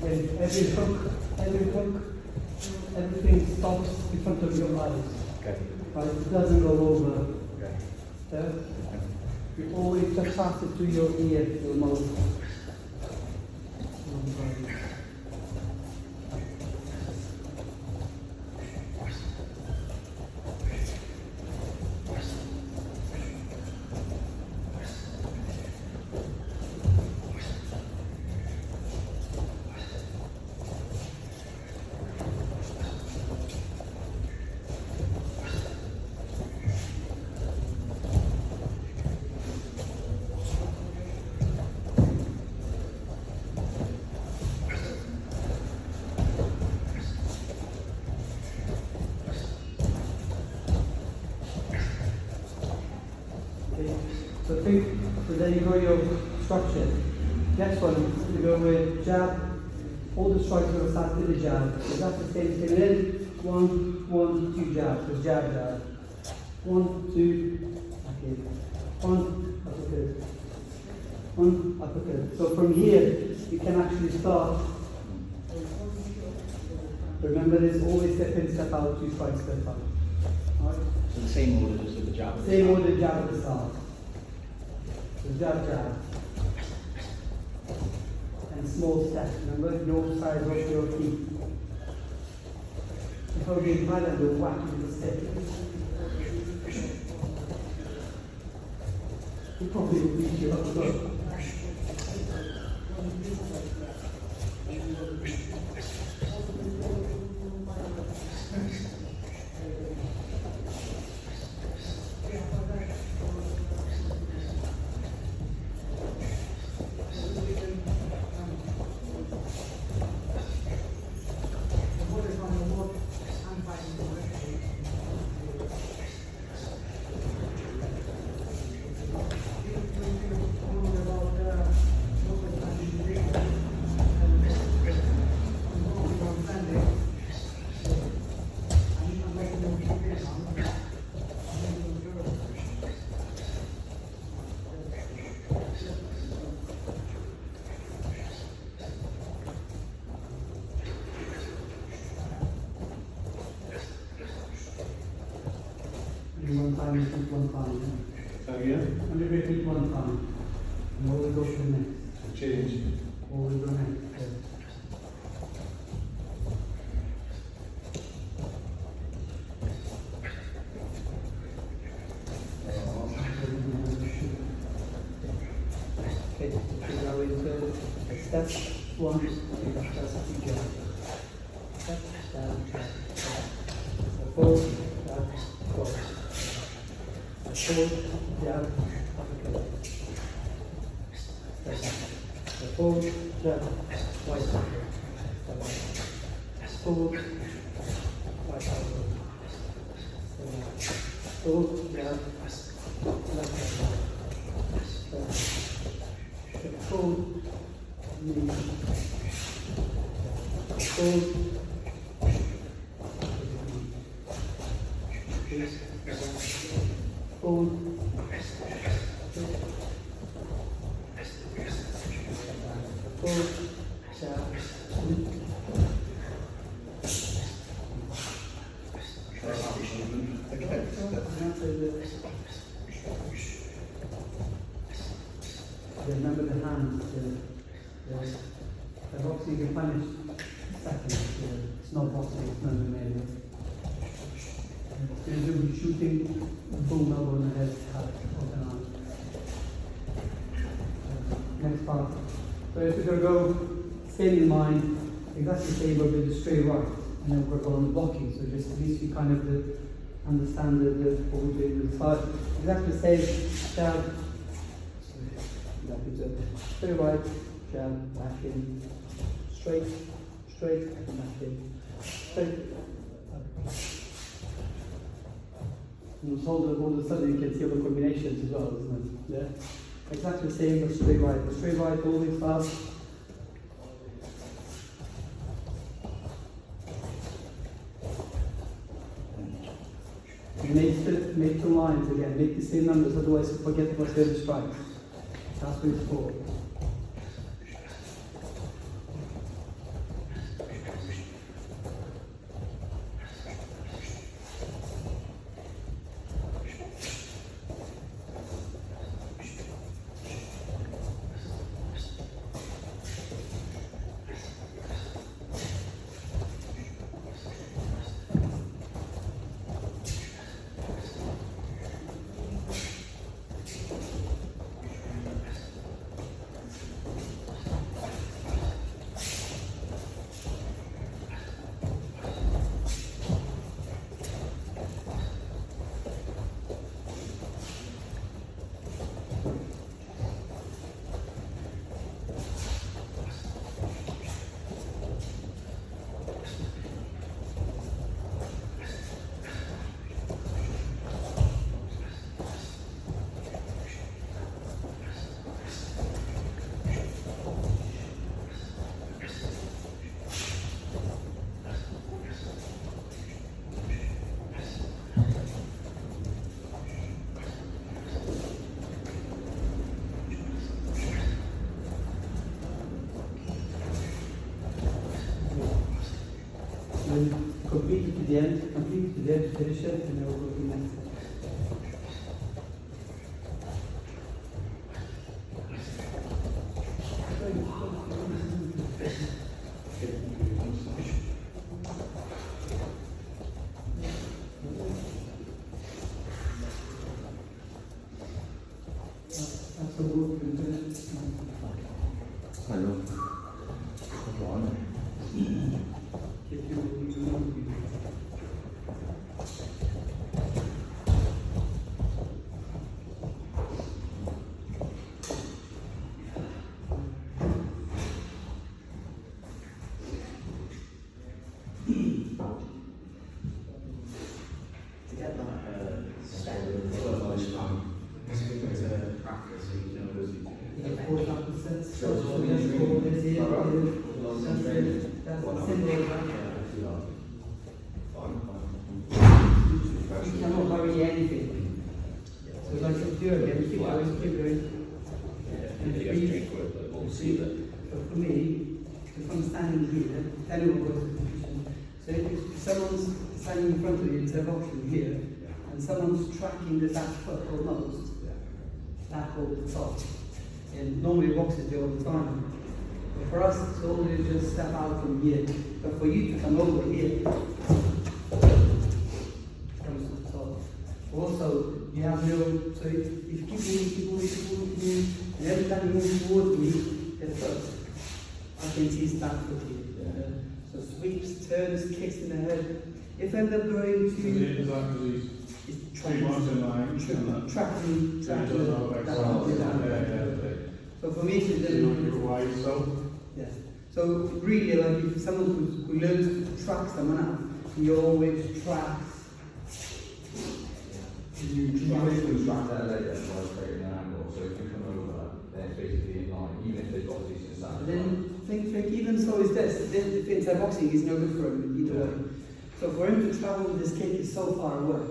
When every hook, everything stops in front of your eyes. Okay. Right? It doesn't go over. Okay. Yeah? You always just pass it to your ear, your mouth. So there you go, your structure. Next one, you go with jab. All the strikes are going to start with the jab. So that's the same thing. Then 1, 2 jab. So jab, jab. 1, 2, okay. 1, uppercut. 1, uppercut. So from here, you can actually start. Remember, there's always step in, step out, 2 strikes, step out. All right? So the same order as with the jab? Same order, jab at the start. So jab, jab. And small steps, remember? Your side of your feet. Before being violent, you'll whack with the stick. You probably will beat you up as well. One time, repeat one time. Oh yeah? Only repeat one time. And always go to the next. Change. Always go next. Yeah. Okay, so now into step 1, 2, just jab. Step, down, jab. Forward, jab, forward. Forward, jab, uppercut. Forward, jab, right uppercut. Forward, right uppercut. Forward, jab, left uppercut. Forward, knee. Forward. Forward. Forward. Jab. Remember the hands. The boxing you can punish seconds. It's not boxing, it's not MMA. You're doing shooting, boom, elbow in the head, open arm. Next part. So if you're going to go, stay in mind, exactly the same but with the straight right, and then work on the blocking. So just at least you kind of understand what we're doing with the part. Exactly the same, jab. Exactly so. Straight right, jab, back in, straight, and back in, straight. And all of a sudden you can see all the combinations as well, isn't it? Yeah? Exactly the same but straight right. The straight right always fast. Make 2 lines again, make the same numbers, otherwise you forget what's the other strikes. That's what it's for. then complete it to the end, finish it, and then we'll go to the next step. That's the work we're doing. Hello. To get that standard practice, you know, there's So that's the symbol of that. You cannot hurry anything. So like if you do again, keep going. And breathe. So for me, if I'm standing here, anyone goes to the position. So if someone's standing in front of you, it's an option here, and someone's tracking the back foot or nose, back over the top. And normally boxers do all the time. But for us, it's all you just step out from here. But for you to come over here, comes to the top. Also, you have no, so if you keep moving, and every time you move towards me, get first. I can see his back foot here. So sweeps, turns, kicks in the head. If I end up going to... Tracking. So for me to do... Yeah. So really, like if someone who learns to track someone out, he always tracks. You track that leg while creating an angle, so if you come over, then it's basically in line, even if they've got a decent stand. Then think, even so is this. Muay Thai boxing is no good for him either way. So for him to travel with this kick is so far away.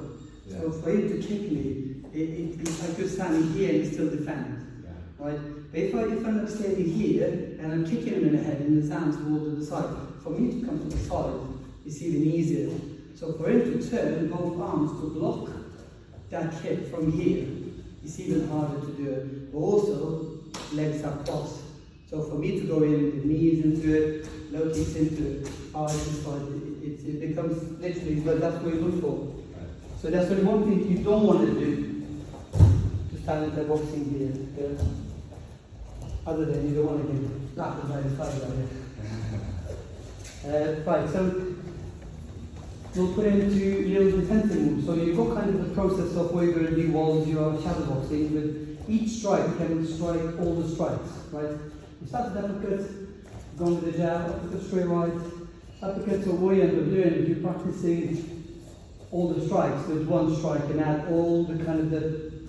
Yeah. So for him to kick me, it's like you're standing here and still defend. Yeah. Right? But if I'm standing here and I'm kicking him in the head and his hands towards the side, for me to come to the side, it's even easier. So for him to turn both arms to block that kick from here, it's even harder to do it. But also, legs are crossed. So for me to go in with knees into it, low kicks into it, arms inside, it becomes literally, but that's what you look for. Right. So that's only one thing you don't want to do, to stand in the boxing here. Yeah? Other than you don't want to get slapped by the side like this. Right, so we'll put into little defensive moves. So you've got kind of the process of where you're going to do walls, your shadowboxing, but each strike can strike all the strikes, right? You start with uppercut, go with the jab, uppercut straight right, uppercut, so what you end up doing is you're practicing all the strikes with one strike and add all the kind of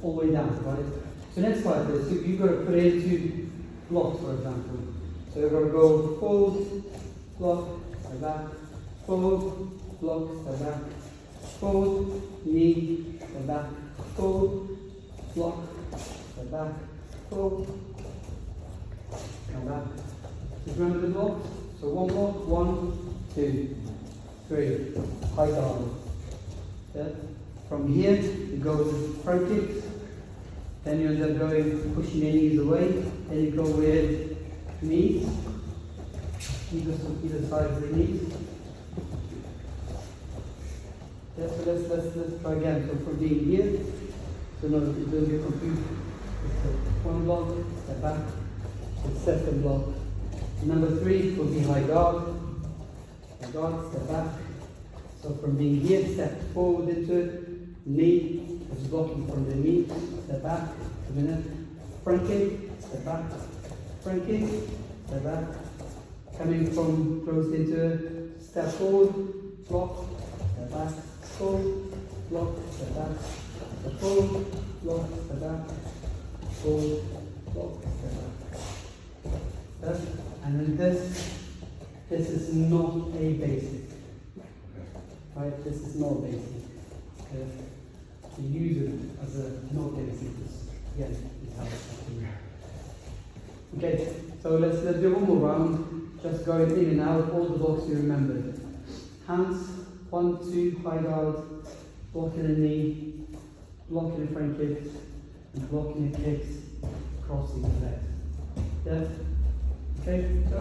all the way down, right? So next like this, so you've got to put it into blocks, for example. So you're going to go forward, block, step back, forward, block, step back, forward, knee, step back, forward, block, step back, forward, come back. Just remember the blocks. So one block, 1, 2, 3, high guard. Yeah. From here, you go with front kicks. Then you end up going, pushing your knees away. Then you go with knees. You go to either side of the knees. Yeah, so let's try again. So from being here, so no, it will be complete. So one block, step back. The second block. Number 3 will be high guard. High guard, step back. So from being here, step forward into it. Knee is blocking from the knee. Step back. A minute. Front kick. Step back. Front kick. Step back. Coming from close into it. Step forward. Block. Step back. Forward. Block. Step back. Step forward. Block. Step back. Forward. Block. Step back. And then this is not a basic, right? This is not basic. Okay? To use it as a not basic is, again, is how it's happening. Okay, so let's do one more round, just going in and out, all the blocks you remembered. Hands, 1, 2, high guard, blocking the knee, blocking the front kicks, and blocking the kicks, crossing the legs. Yeah? Okay, so.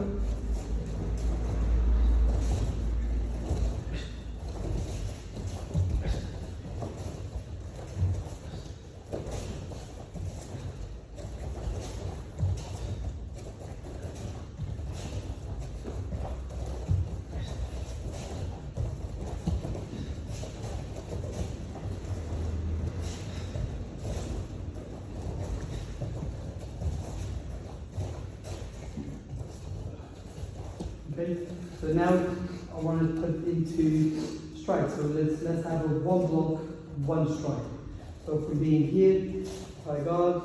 Okay, so now I want to put into strike. So let's have a one block, one strike. So if we're being here, high guard,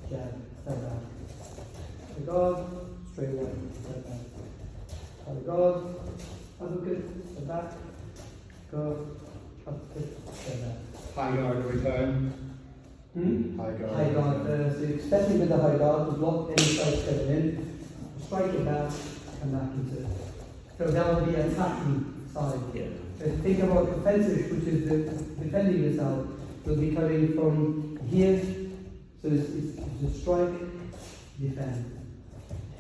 jab, step back. High guard, straight away, step back. High guard, uppercut, step back. Guard, uppercut, step back. High guard return. High guard. High guard, so especially with the high guard, to block any side step in, strike it back, come back into it. So that would be attacking side. Yeah. So think about offensive, which is the defending yourself. You'll be coming from here, so it's a strike, defend,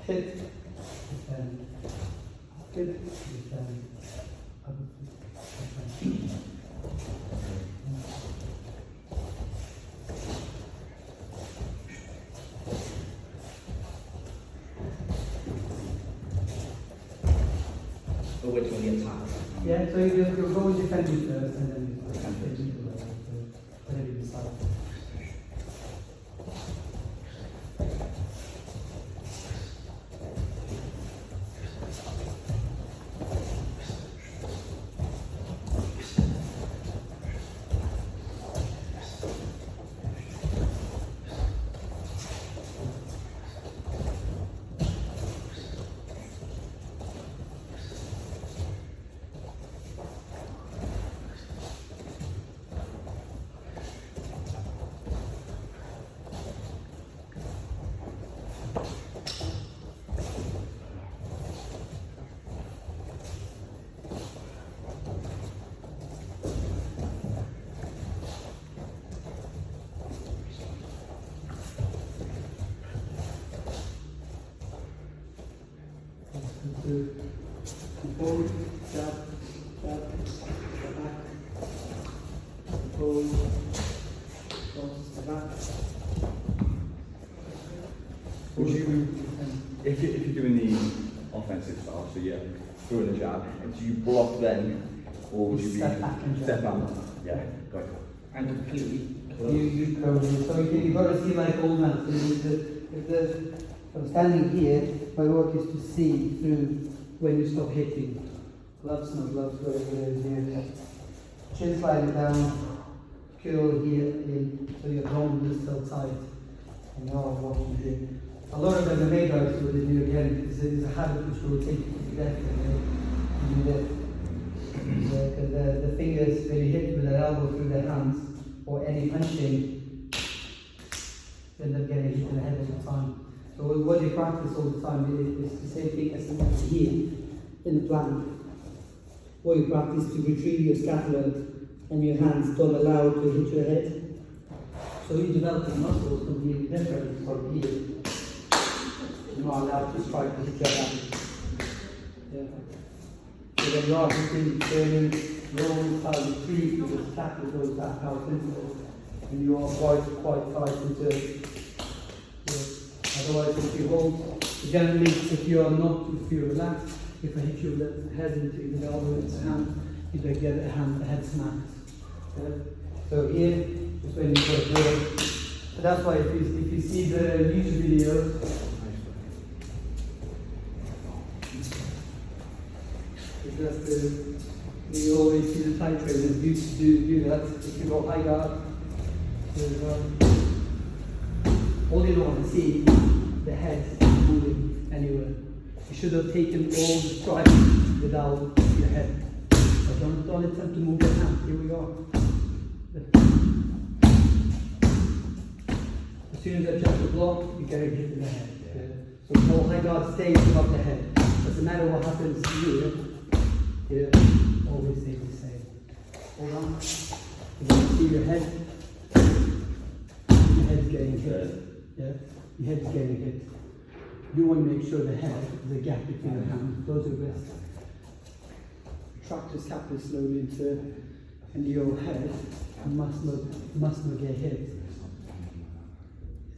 hit, defend, hit, defend, defend. But which one you attack? Yeah, so you'll go with defending first and then you whatever you decide. Forward, jab, jab, back, forward, cross, back. Would you, if you're doing the offensive style, so yeah, throwing the jab, do you block then, or would you be Step back and jab. step back? Yeah, got it. And completely You curl it. So you've got to see like old man. So if I'm standing here, my work is to see through when you stop hitting. Gloves, no gloves, whatever it is here. Chin sliding down, curl here in, so your dome is still tight. And you are walking here. A lot of them are made right, so they do again, because it is a habit which will take you to death and do that. Because the fingers, when you hit with an elbow through the hands, or any punching, you end up getting hit in the head all the time. So what you practice all the time is the same thing as here in the plank. What you practice to retrieve your scapula and your hands don't allow it to hit your head. So you develop the muscles completely different from here. You're not allowed to strike to hit your hand. Yeah. So when you are hitting, turning, rolling, how you retrieve, the scapula goes back out into it. And you are quite tight into it. Otherwise, if you hold, generally, if you relax, if I hit your head into the elbow into the hand, you don't get the head smacked. Yeah? So here is when you put it. So that's why if you see the YouTube video, it's just you always see the Thai trainers do that. If you go high guard, all you don't want to see the head moving anywhere. You should have taken all the strikes without your head. But don't attempt to move your hand. Here we go. As soon as I jump the block, you get a hit in the head. Yeah. So all high guard stays above the head. Doesn't matter what happens here. Yeah, always stay the same. Hold on. You can see your head. Your head's getting hit. Yeah, your head's getting hit. You want to make sure the head, there's a gap between the hands, close your wrist. Retract the scapula slowly into your head. You must not get hit.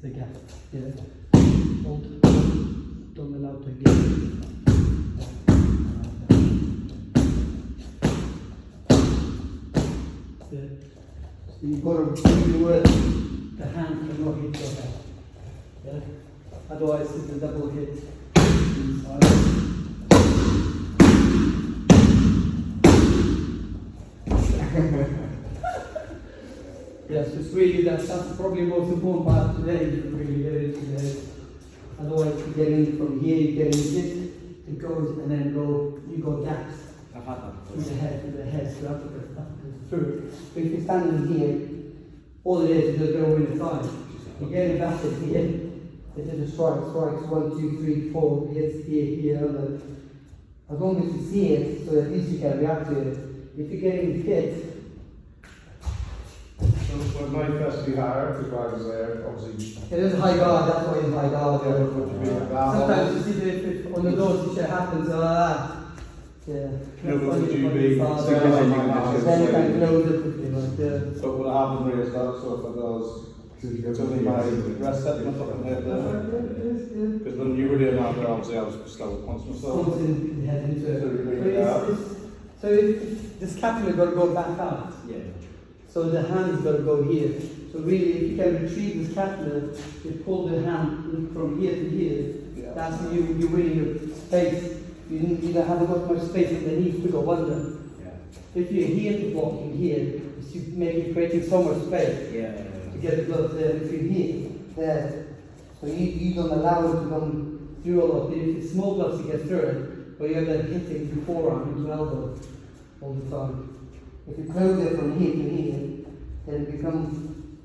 There's a gap. Yeah. Hold. Don't allow it to get hit. So you've got to work the hand cannot hit your head. Yeah? Otherwise it's a double hit inside. Yes, it's really that's probably the most important part today, you really get into the head. Otherwise you get in from here, you get in hit, it goes and then you go gaps. I've had that before. To the head, so up through. So if you're standing here, all it is just go in the side. You're getting battered here. This is a strikes 1, 2, 3, 4, hits here, and then as long as you see it, so at least you can react to it. If you're getting hit, So when my first be higher, because I was there, obviously. it is high guard, that's why it's high guard. Yeah, what you mean, Sometimes you see the on the doors, it happens, yeah. No, but would you be Then you can close it quickly, like So what happened really is that sort of those. It's only my rest set my foot in there. Because when you were doing that, obviously I was slow at punch myself. Pulls the head into it. So the scapula got to go back out. Yeah. So the hand's got to go here. So really, if you can retrieve the scapula, you pull the hand from here to here. Yeah. That's when you're winning your space. You haven't got much space underneath to go under. Yeah. If you're here to blocking here, you maybe creating so much space. Yeah. To get the blood there. If you're here, there. So you don't allow it to come through a lot. If it's small gloves, you get through it. But you're then hitting the forearm into elbow all the time. If you close it from here to here, then it becomes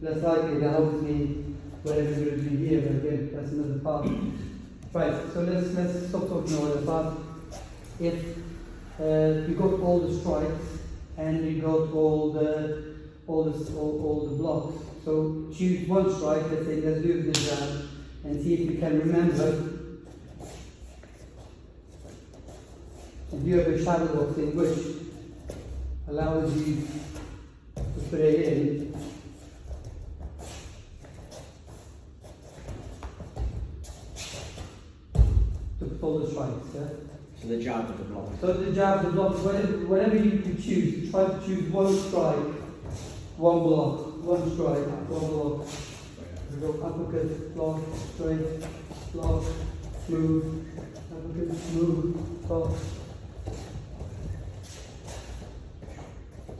less likely than obviously whatever you're going to do here. But again, that's another part. Right. So let's stop talking about the part. If you got all the strikes and you got all the blocks. So choose one strike, let's say let's do the jab and see if you can remember. If you have a shadowboxing which allows you to put it in. To put all the strikes, yeah? So the jab of the block. So the jab, the block, whatever you choose, try to choose one strike, one block. One strike, one block. We go uppercut, block, straight, block, move, uppercut, move, block.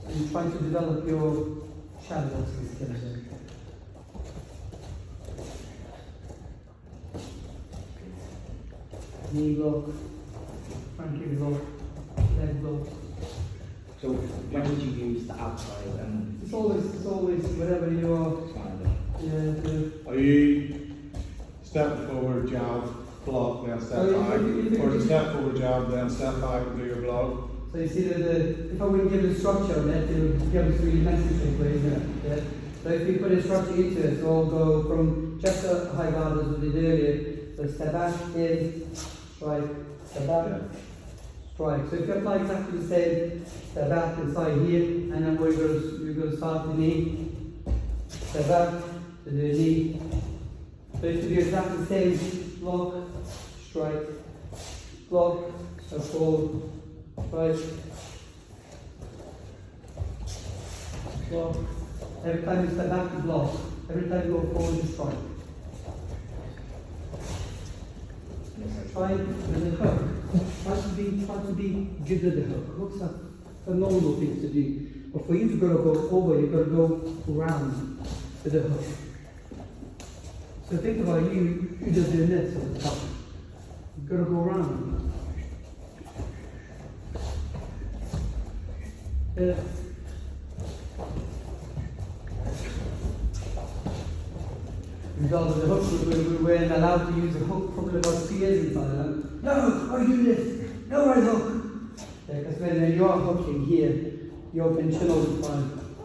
So you're trying to develop your shadowboxing skills then. Knee block, front kick block, leg block. So when would you use the outside and It's always whatever you are. Are you step forward, jab, block, then step back? Or is it step forward, jab, then step back and do your block? So you see that if I wouldn't give the structure on it, it would give us really messy shape, isn't it? Yeah. So if you put a structure into it, so I'll go from just a high guard as we did earlier. So step back, in, strike, step back, strike. So if you apply exactly the same, step back inside here, and then we're going to start the knee, step back to the knee. So if you do exactly the same, block, strike, block, so forward, strike, block. Every time you step back, you block. Every time you go forward, you strike. Try with the hook. Try to be good with the hook. Hooks are phenomenal things to do. But for you to go over, you've got to go around with the hook. So think about you just doing this at the top. You've got to go around. Regardless of the hook, we weren't allowed to use a hook probably about 2 years in Thailand. No, why do this? No right hook. Yeah, because when you are hooking here, you open chin all the time.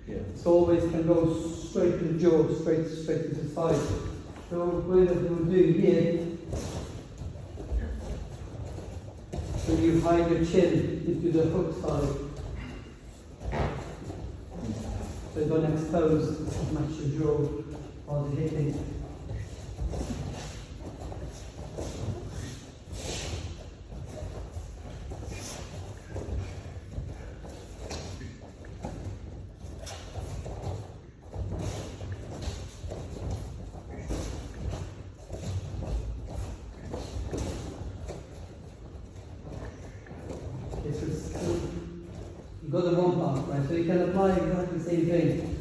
Yeah. So always can go straight to the jaw, straight to the side. So what we'll do here, so you hide your chin into the hook side. So you don't expose much your jaw while you're hitting. You got the one part, right? So you can apply exactly the same thing.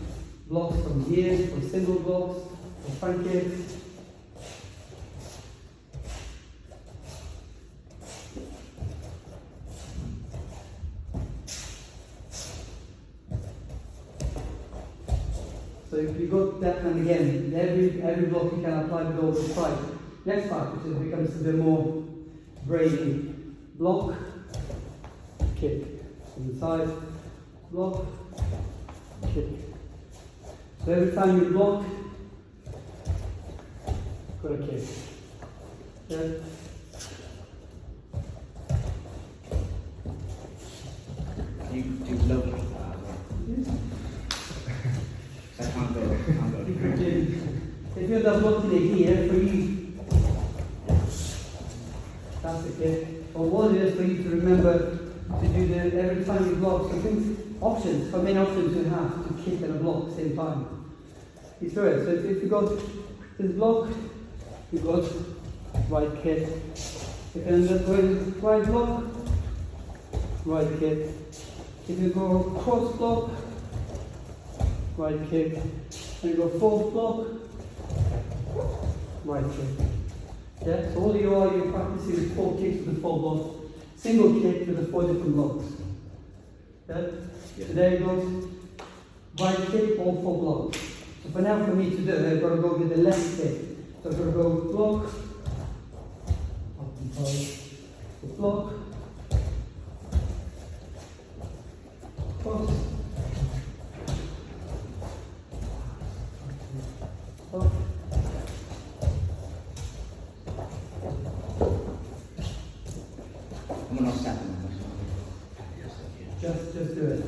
Blocks from here, for single blocks, for front kicks. So if you got that, and again, every block you can apply with all the side. Next part, which becomes a bit more brainy. Block, kick. On the side, block, kick. So every time you block, got a kick. Yeah. You love that as well. Yes. I can't go. If you end up blocking it here, for you, that's the kick. But what it is for you to remember to do the every time you block. So things, options, how many options you have to kick and a block at the same time. You throw it. So if you got this block, you got right kick. If you end up with right block, right kick. If you go cross block, right kick. And you go forward block, right kick. Yeah, so all you're practicing is 4 kicks with the 4 blocks. Single kick with the 4 different blocks. Yeah? So there you go. Right kick, all 4 blocks. So for now, for me to do it, I've got to go with the left kick. So I've got to go block, up and forward, block, cross, block. I'm not second. Just do it.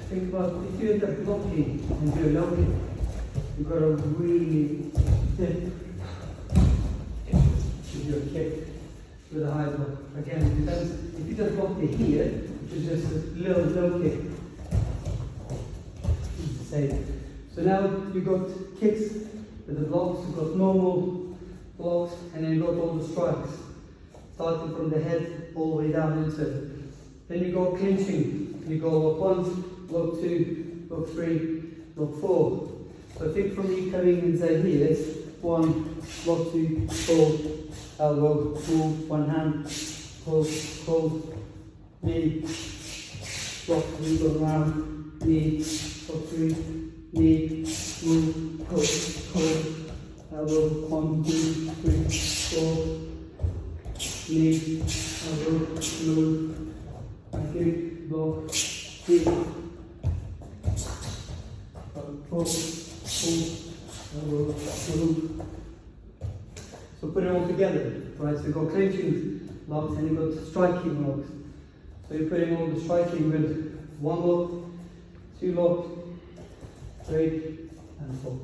Think about if you end up blocking and do a low kick, you've got to really dip with your kick with a high block. Again, it depends. If you just block it here, which is just a little low kick, it's the same. So now you've got kicks with the blocks, you've got normal blocks, and then you've got all the strikes, starting from the head all the way down into it. Then you go clinching. You go block 1, block 2, block 3, block 4. So think from me coming inside here, it's 1, block 2, hold, elbow, move, one hand, hold, knee, block 3, go around, knee, block 3, knee, move, hold, elbow, 1, 2, 3, 4, knee, elbow, move, kick, block, kick, pull, elbow, move, So put it all together, right? So you've got clinching locks and you've got striking locks. So you're putting all the striking with 1 lock, 2 locks, 3 and 4.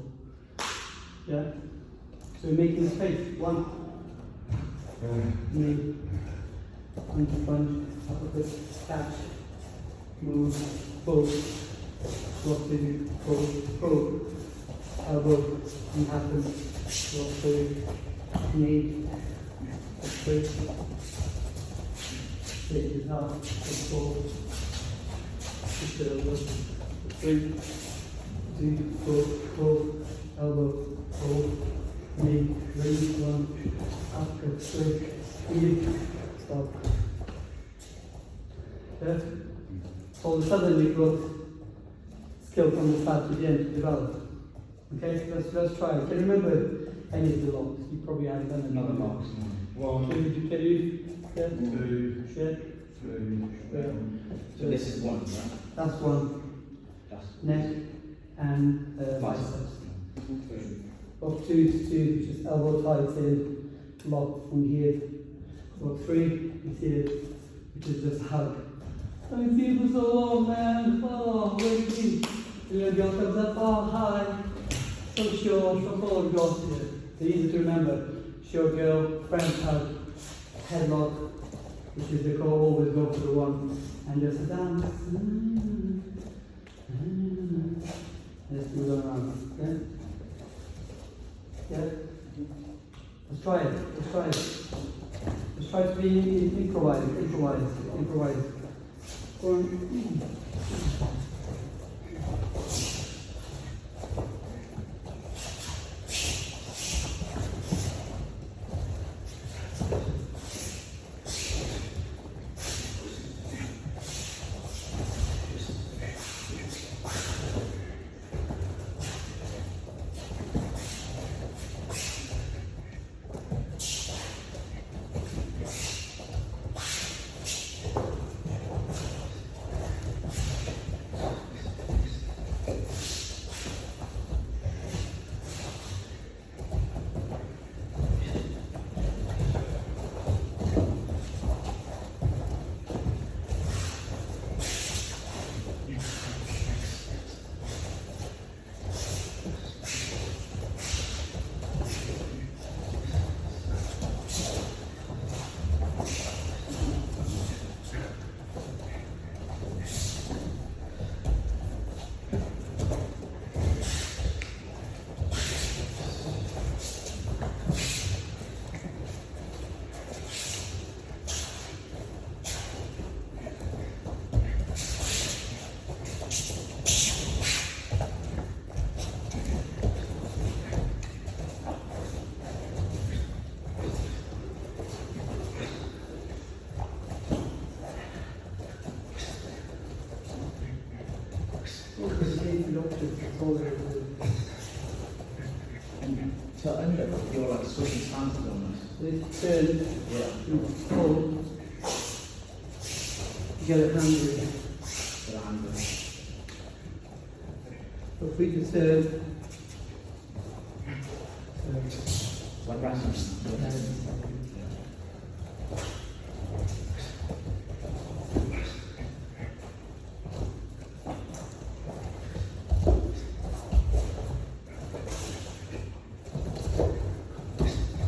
Yeah? So you're making space. 1, knee, punch, uppercut, catch, move, pull, lock 2, pull, elbow, and happen, lock 2, knee, switch, take it out, pull, push it over, 3, 2, pull, elbow, pull, knee, release 1, uppercut, switch, speed, stop. Yeah? All of a sudden you've got skill from the start to the end to develop. Okay, let's try it. Can you remember any of the locks? You probably haven't done them. Another box. 1, Can you? Yeah. 2, Yeah. 3, Yeah. So this is 1, right? That's 1. That's Neck and biceps. Lock 2 to 2, which is elbow tight in. Lock from here. Lock 3 is here, which is just hug. I feel for so long, man. Oh, where is he? Your girl comes up, oh, hi. So sure, so full of gossip. They're easy to remember. Sure girl, friend hug, headlock, which is the call, always go for the 1. And just a dance. Just move around. Yeah? Yeah? Let's try it. Let's try it. Let's try to be improvise. Go on. So end up you're like switching stances on Let's turn, this. you pull, get it hungry. Yeah. The hand. So if we just turn, Like wrestling.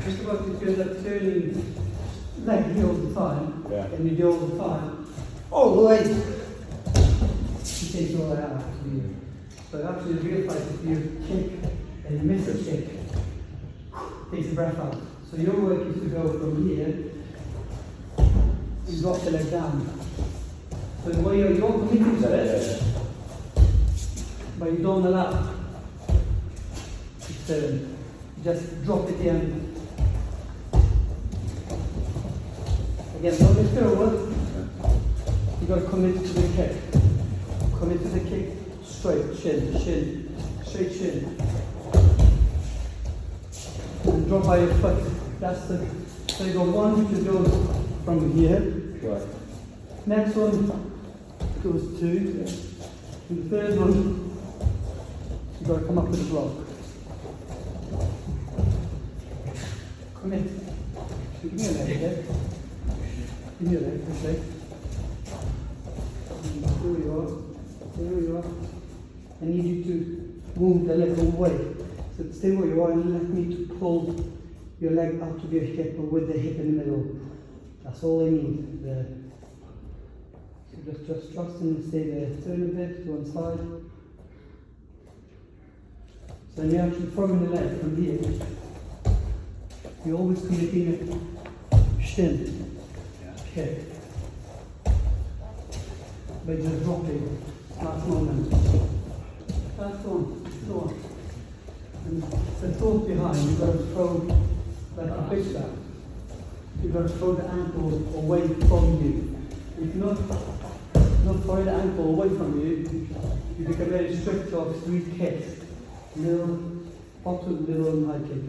just about if you're like turning leg here all the time, Yeah. and you do all the time, all the way, you take all that out. Actually. So actually the real fight, if you kick and you miss a kick, takes the breath out. So your work is to go from here, you drop the leg down. So when you're committing to it, but you don't allow to turn. Just drop it in. Again, don't get forward. You got to commit to the kick. Commit to the kick. Straight shin, straight shin. And drop by your foot. That's the. So you got one which goes from here. Right. Next one goes 2. And the third one, you got to come up with a block. Come here. Give me a leg, okay? Give me a leg, this leg. There you are. There you are. I need you to move the leg away. So stay where you are and let me to pull your leg out of your hip, but with the hip in the middle. That's all I need there. So just trust and stay there. Turn a bit to one side. So when you're actually throwing the leg from here, you always committing a shin kick. By just dropping last moment. That's on, so on. And the thought behind, you've got to throw like a pitch back. You've got to throw the ankle away from you. If you're not throwing the ankle away from you, you become very strict of 3 kicks. Little, bottom, little, and high kick.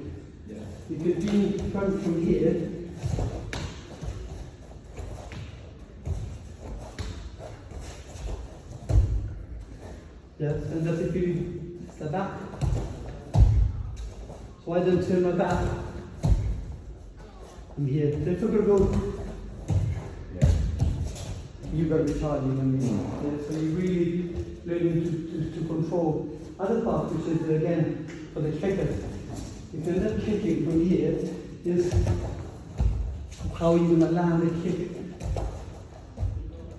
Yeah. You could be throwing from here. Yes, and that's if you step back. So I don't turn my back. I'm here. So if you're going to go, Yeah. you've got to be charging. I mean, yeah, so you're really learning to control other part, which is again for the kickers. If you end up kicking from here, is how you're going to land the kick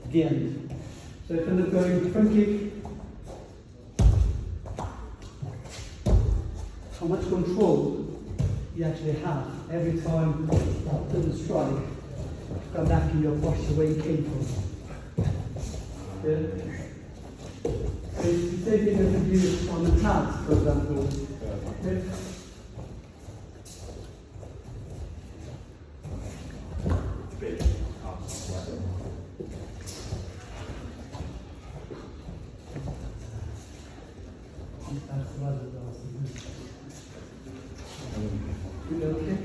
at the end. So if you end up going front kick, how much control you actually have every time after the strike, come back in your posture where you came from. Yeah? So if you take it as a view on the tabs, for example. Okay? Big. That's the other you okay?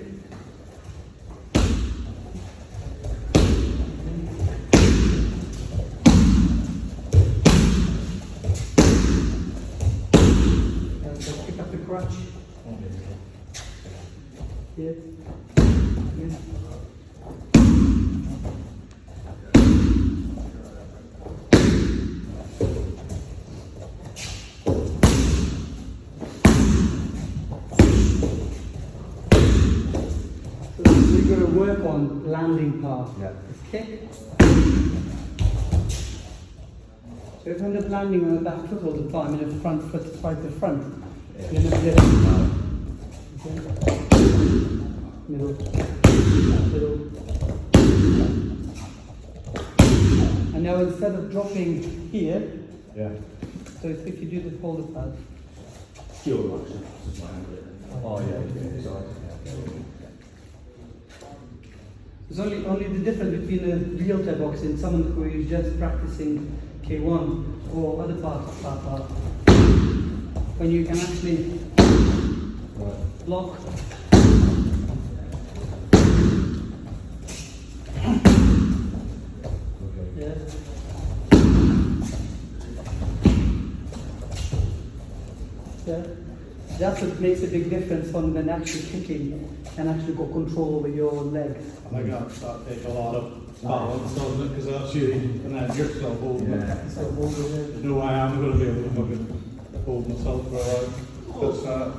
So pick up the crutch. Here. Here. Work on landing part. Yeah. Kick. So if you end up landing on the back foot all the time and the front foot is right to front, Yeah. you're never getting okay. Middle. Middle. And now instead of dropping here, Yeah. so if you do the folder pad, Skill action. Oh yeah, yeah, sorry. there's only the difference between a real Thai boxing, someone who is just practicing K1 or other parts of that part, when you can actually block. Yeah. Yeah. That's what makes a big difference on when actually kicking and actually got control over your leg. I think that takes a lot of balance, doesn't it? Because that's you, and then you're still holding it. Yeah. So hold the leg. There's no way I'm going to be able to fucking hold myself for a while. That's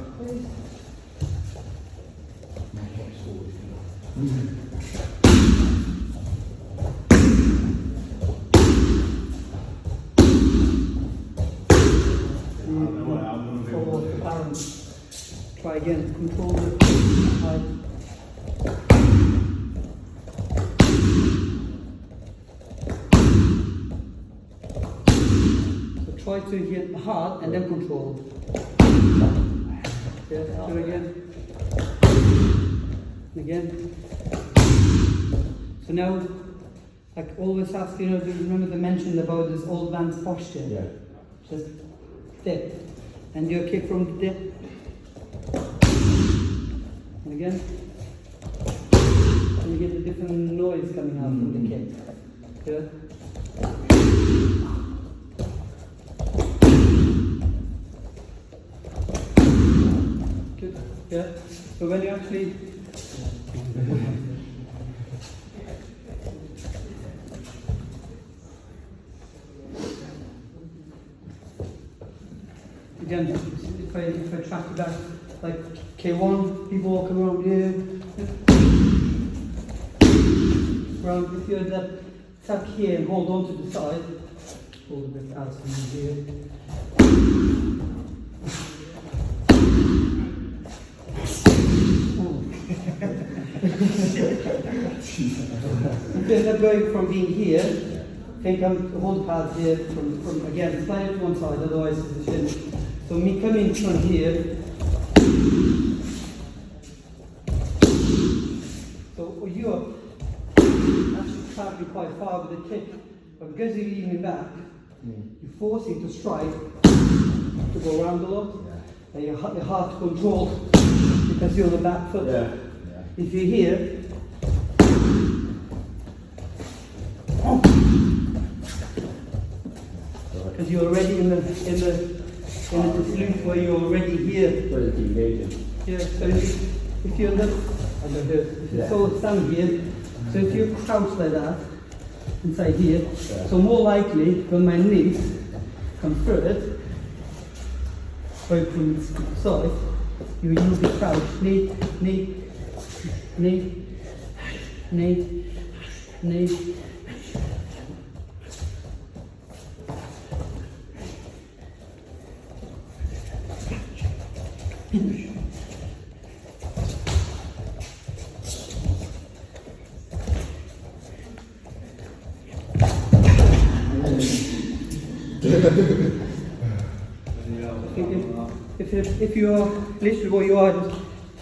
Control the balance. Try again. Control the height. So try to hit hard and then control. Yeah, do it again. Again. So now, like always ask, do you remember the mention about this old man's posture? Yeah. Just dip. And do a kick from the dip. And again. And you get a different noise coming out from the kick. Yeah? Good. Yeah. So when you actually Again, if I track you back, like K1, people walking around here. Around, if you're that tuck here and hold on to the side, hold a bit out from here. Instead of going from being here, think I'm hold the pads here from again, slide it to one side, otherwise it's the shin. So me coming from here. So you're actually traveling quite far with the kick, but because you're leaning back, you're forcing to strike to go around a lot. And you're hard to control because you're on the back foot. If you're here, because you're already in the loop where you're already here. Yeah. So if you're if you stand here, so if you crouch like that inside here, so more likely when my knees come through going from the side, you'll be crouched, knee, If you're literally where you are,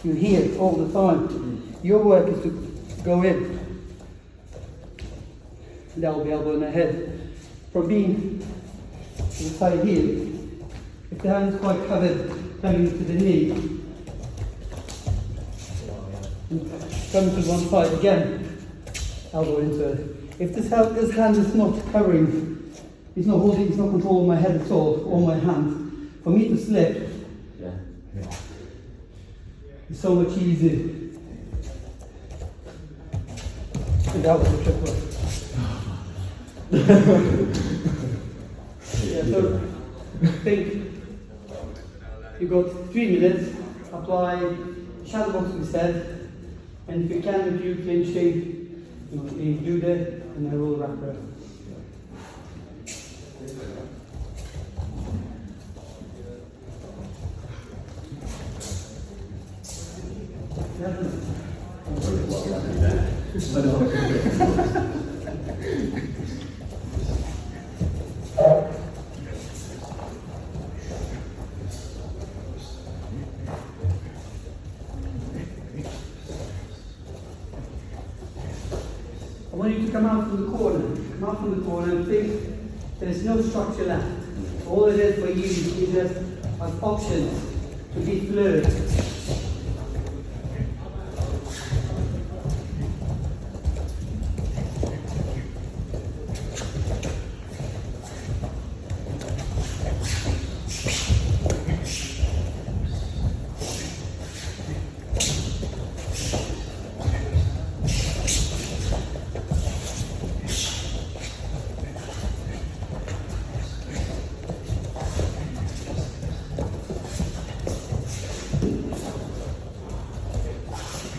you're here all the time. Your work is to go in. That will be elbow in the head. From being to the side here, if the hand's quite covered, coming to the knee, and coming to one side again, elbow into it. If this hand is not covering, it's not holding, it's not controlling my head at all, or my hand, for me to slip, it's so much easier. And that was the trick work. So I think you got 3 minutes, apply shadowbox instead, and if you can do clinching, you do that, and I will wrap it up. I want you to come out from the corner. Come out from the corner and think there's no structure left. All it is for you is just an option to be fluid.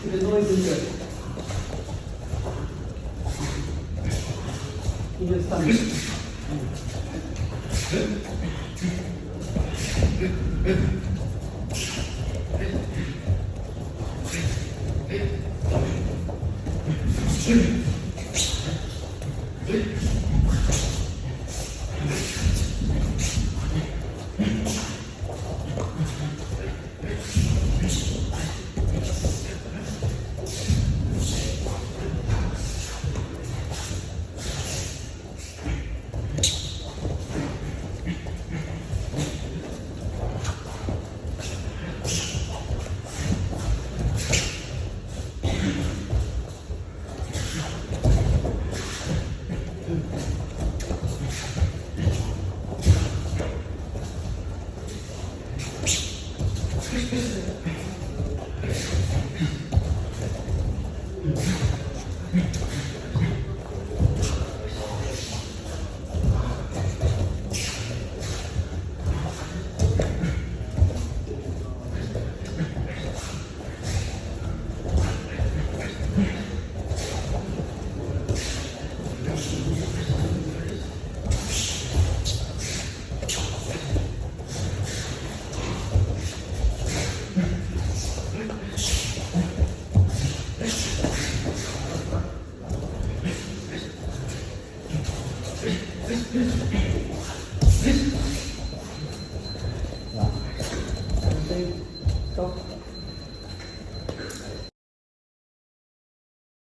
The noise is good. You just stand.